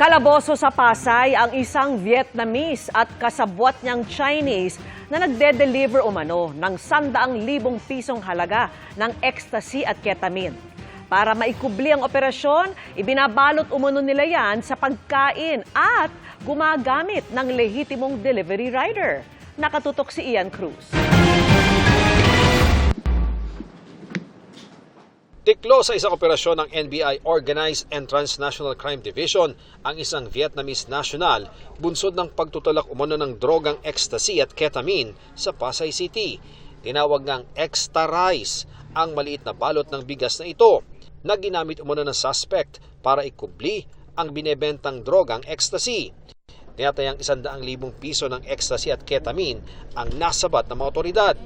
Kalaboso sa Pasay ang isang Vietnamese at kasabwat niyang Chinese na nagde-deliver umano ng 100,000 pisong halaga ng ecstasy at ketamine. Para maikubli ang operasyon, ibinabalot umano nila yan sa pagkain at gumagamit ng lehitimong delivery rider. Nakatutok si Ian Cruz. Tiklo sa isang operasyon ng NBI Organized and Transnational Crime Division ang isang Vietnamese national bunsod ng pagtutulak umano ng drogang ecstasy at ketamine sa Pasay City. Tinawag ngang Extra Rice ang maliit na balot ng bigas na ito na ginamit umano ng suspect para ikubli ang binebentang drogang ecstasy. Tinatayang 100,000 piso ng ecstasy at ketamine ang nasabat ng mga otoridad.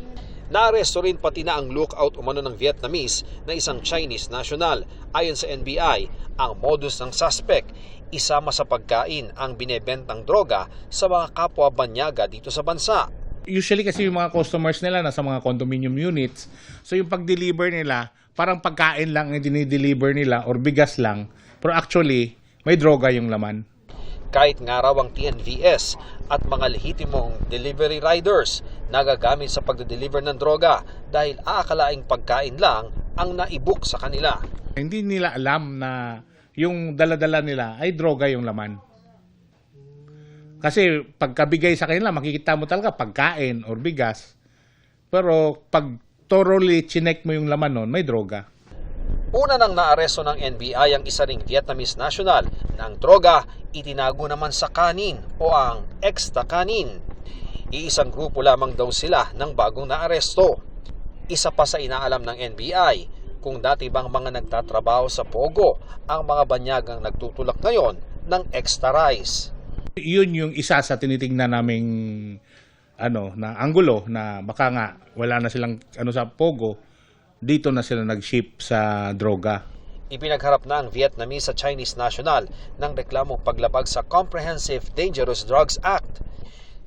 Naaresto rin pati na ang lookout umano ng Vietnamese na isang Chinese national. Ayon sa NBI, ang modus ng suspect, isama sa pagkain ang binebentang droga sa mga kapwa banyaga dito sa bansa. Usually kasi yung mga customers nila nasa mga condominium units, so yung pag-deliver nila, parang pagkain lang yung dinideliver nila or bigas lang, pero actually may droga yung laman. Kahit nga raw ang TNVS at mga lehitimong delivery riders nagagamit sa pagde-deliver ng droga dahil aakalaing pagkain lang ang naibuk sa kanila. Hindi nila alam na yung dala-dala nila ay droga yung laman. Kasi pagkabigay sa kanila, makikita mo talaga pagkain or bigas. Pero pag thoroughly chinek mo yung laman nun, may droga. Una nang naaresto ng NBI ang isa ring Vietnamese national na ang droga itinago naman sa kanin o ang extra kanin. Iisang grupo lamang daw sila ng bagong naaresto. Isa pa sa inaalam ng NBI kung dati bang mga nagtatrabaho sa Pogo ang mga banyagang nagtutulak ngayon ng extra rice. Yun yung isa sa tinitingnan naming na anggulo na baka nga wala na silang sa Pogo, dito na sila nag-ship sa droga. Ipinagharap na ang Vietnamese at Chinese national ng reklamong paglabag sa Comprehensive Dangerous Drugs Act.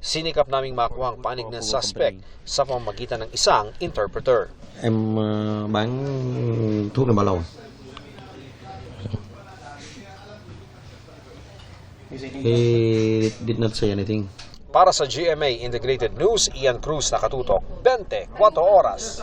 Sinikap naming makuha ang panig ng suspect sa pamamagitan ng isang interpreter. Em bán thuốc này bao lâu? He did not say anything. Para sa GMA Integrated News, Ian Cruz, nakatutok 24 oras.